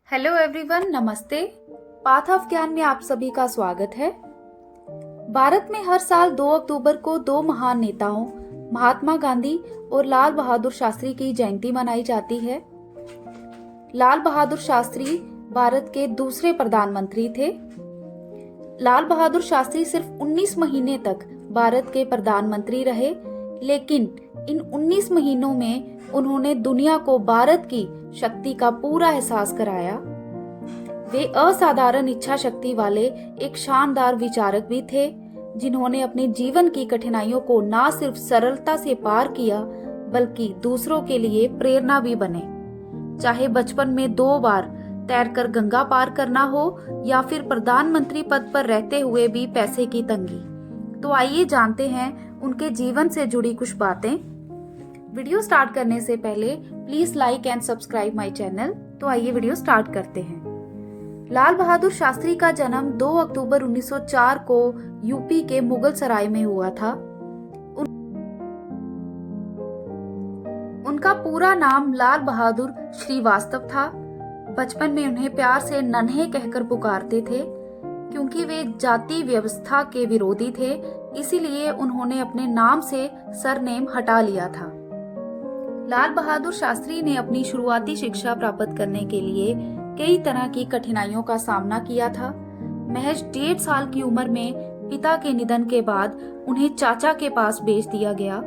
Hello everyone, नमस्ते। Path of ज्ञान में आप सभी का स्वागत है। भारत में हर साल 2 अक्टूबर को दो महान नेताओं महात्मा गांधी और लाल बहादुर शास्त्री की जयंती मनाई जाती है। लाल बहादुर शास्त्री भारत के दूसरे प्रधानमंत्री थे। लाल बहादुर शास्त्री सिर्फ 19 महीने तक भारत के प्रधानमंत्री रहे, लेकिन इन 19 महीनों में उन्होंने दुनिया को भारत की शक्ति का पूरा एहसास कराया। वे असाधारण इच्छा शक्ति वाले एक शानदार विचारक भी थे, जिन्होंने अपने जीवन की कठिनाइयों को न सिर्फ सरलता से पार किया, बल्कि दूसरों के लिए प्रेरणा भी बने। चाहे बचपन में 2 बार तैरकर गंगा पार करना हो या फिर प्रधानमंत्री पद पर रहते हुए भी पैसे की तंगी। तो आइए जानते हैं उनके जीवन से जुड़ी कुछ बातें। वीडियो स्टार्ट करने से पहले please like and subscribe my channel. तो आइए वीडियो स्टार्ट करते हैं। लाल बहादुर शास्त्री का जन्म 2 अक्टूबर 1904 को यूपी के मुगल सराय में हुआ था। उनका पूरा नाम लाल बहादुर श्रीवास्तव था। बचपन में उन्हें प्यार से नन्हे कहकर पुकारते थे। क्योंकि वे जाति व्यवस्था के विरोधी थे, इसीलिए उन्होंने अपने नाम से सरनेम हटा लिया था। लाल बहादुर शास्त्री ने अपनी शुरुआती शिक्षा प्राप्त करने के लिए कई तरह की कठिनाइयों का सामना किया था। महज 1.5 साल की उम्र में पिता के निधन के बाद उन्हें चाचा के पास भेज दिया गया।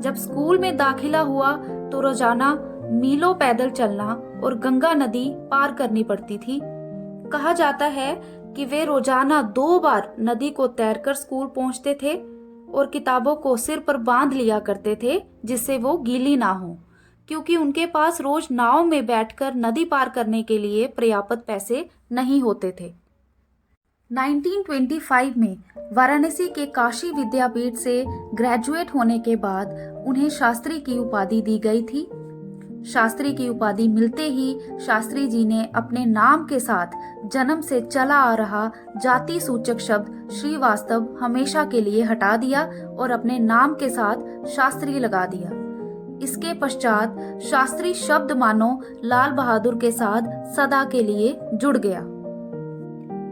जब स्कूल में दाखिला हुआ तो रोजाना मीलों पैदल चलना और गंगा नदी पार करनी पड़ती थी। कहा जाता है कि वे रोजाना 2 बार नदी को तैरकर स्कूल पहुंचते थे और किताबों को सिर पर बांध लिया करते थे, जिससे वो गीली ना हो, क्योंकि उनके पास रोज नाव में बैठकर नदी पार करने के लिए पर्याप्त पैसे नहीं होते थे। 1925 में वाराणसी के काशी विद्यापीठ से ग्रेजुएट होने के बाद उन्हें शास्त्री की उपाधि दी गई थी। शास्त्री की उपाधि मिलते ही शास्त्री जी ने अपने नाम के साथ जन्म से चला आ रहा जाति सूचक शब्द श्रीवास्तव हमेशा के लिए हटा दिया और अपने नाम के साथ शास्त्री लगा दिया। इसके पश्चात शास्त्री शब्द मानो लाल बहादुर के साथ सदा के लिए जुड़ गया।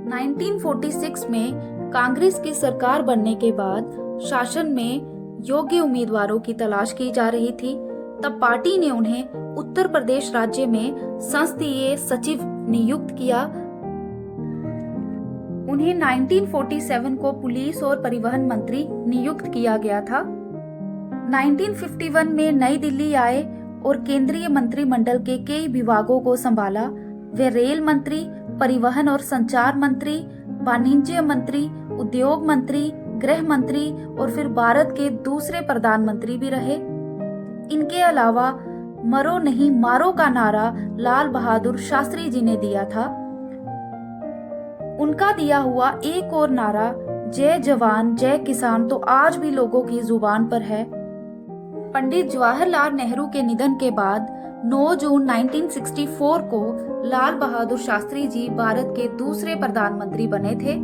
1946 में कांग्रेस की सरकार बनने के बाद शासन में योग्य उम्मीदवारों की तलाश की जा रही थी। तब पार्टी ने उन्हें उत्तर प्रदेश राज्य में संसदीय सचिव नियुक्त किया। उन्हें 1947 को पुलिस और परिवहन मंत्री नियुक्त किया गया था। 1951 में नई दिल्ली आए और केंद्रीय मंत्रिमंडल के कई विभागों को संभाला। वे रेल मंत्री, परिवहन और संचार मंत्री, वाणिज्य मंत्री, उद्योग मंत्री, गृह मंत्री और फिर भारत के दूसरे प्रधानमंत्री भी रहे। इनके अलावा मरो नहीं मारो का नारा लाल बहादुर शास्त्री जी ने दिया था। उनका दिया हुआ एक और नारा जय जवान जय किसान तो आज भी लोगों की जुबान पर है। पंडित जवाहरलाल नेहरू के निधन के बाद 9 जून 1964 को लाल बहादुर शास्त्री जी भारत के दूसरे प्रधानमंत्री बने थे।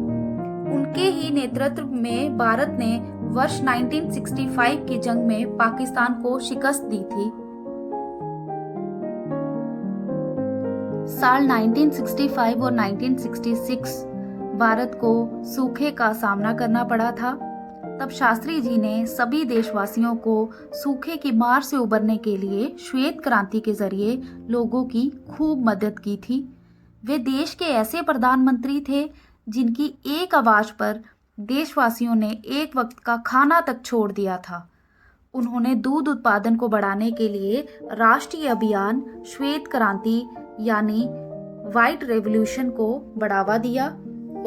उनके ही नेतृत्व में भारत ने वर्ष 1965 की जंग में पाकिस्तान को शिकस्त दी थी। साल 1965 और 1966 भारत को सूखे का सामना करना पड़ा था। तब शास्त्री जी ने सभी देशवासियों को सूखे की मार से उबरने के लिए श्वेत क्रांति के जरिए लोगों की खूब मदद की थी। वे देश के ऐसे प्रधानमंत्री थे जिनकी एक आवाज पर देशवासियों ने एक वक्त का खाना तक छोड़ दिया था। उन्होंने दूध उत्पादन को बढ़ाने के लिए राष्ट्रीय अभियान श्वेत क्रांति यानी व्हाइट रेवोल्यूशन को बढ़ावा दिया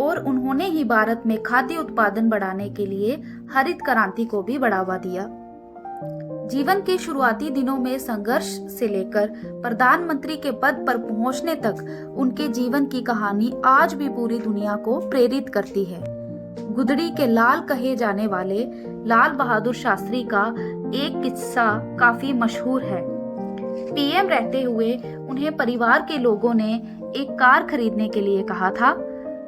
और उन्होंने ही भारत में खाद्य उत्पादन बढ़ाने के लिए हरित क्रांति को भी बढ़ावा दिया। जीवन के शुरुआती दिनों में संघर्ष से लेकर प्रधानमंत्री के पद पर पहुंचने तक उनके जीवन की कहानी आज भी पूरी दुनिया को प्रेरित करती है। गुदड़ी के लाल कहे जाने वाले लाल बहादुर शास्त्री का एक किस्सा काफी मशहूर है। पीएम रहते हुए उन्हें परिवार के लोगों ने एक कार खरीदने के लिए कहा था।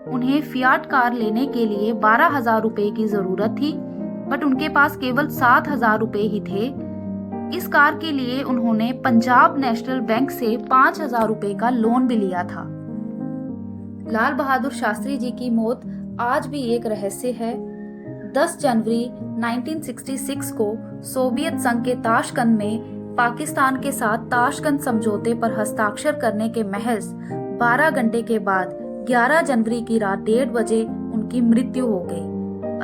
उन्हें फियाट कार लेने के लिए 12,000 रुपए की जरूरत थी, बट उनके पास केवल 7,000 रुपए ही थे। इस कार के लिए उन्होंने पंजाब नेशनल बैंक से 5,000 रुपए का लोन भी लिया था। लाल बहादुर शास्त्री जी की मौत आज भी एक रहस्य है। 10 जनवरी 1966 को सोवियत संघ के ताशकंद में पाकिस्तान के साथ ताशकंद समझौते पर हस्ताक्षर करने के महज 12 घंटे के बाद 11 जनवरी की रात 1:30 बजे उनकी मृत्यु हो गई।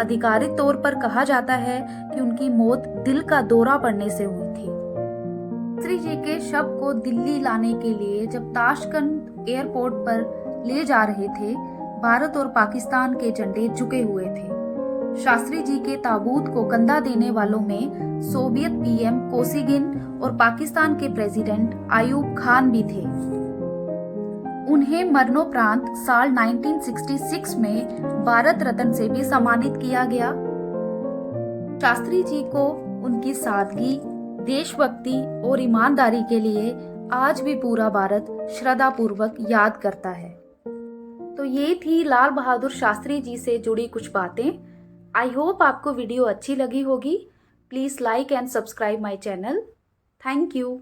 आधिकारिक तौर पर कहा जाता है कि उनकी मौत दिल का दौरा पड़ने से हुई थी। शास्त्री जी के शव को दिल्ली लाने के लिए जब ताशकंद एयरपोर्ट पर ले जा रहे थे, भारत और पाकिस्तान के झंडे झुके हुए थे। शास्त्री जी के ताबूत को कंधा देने वालों में सोवियत पीएम कोसिगिन और पाकिस्तान के प्रेसिडेंट आयूब खान भी थे। उन्हें मरणोपरांत साल 1966 में भारत रत्न से भी सम्मानित किया गया। शास्त्री जी को उनकी सादगी, देशभक्ति और ईमानदारी के लिए आज भी पूरा भारत श्रद्धापूर्वक याद करता है। तो ये थी लाल बहादुर शास्त्री जी से जुड़ी कुछ बातें। आई होप आपको वीडियो अच्छी लगी होगी। Please like and subscribe my channel. Thank you.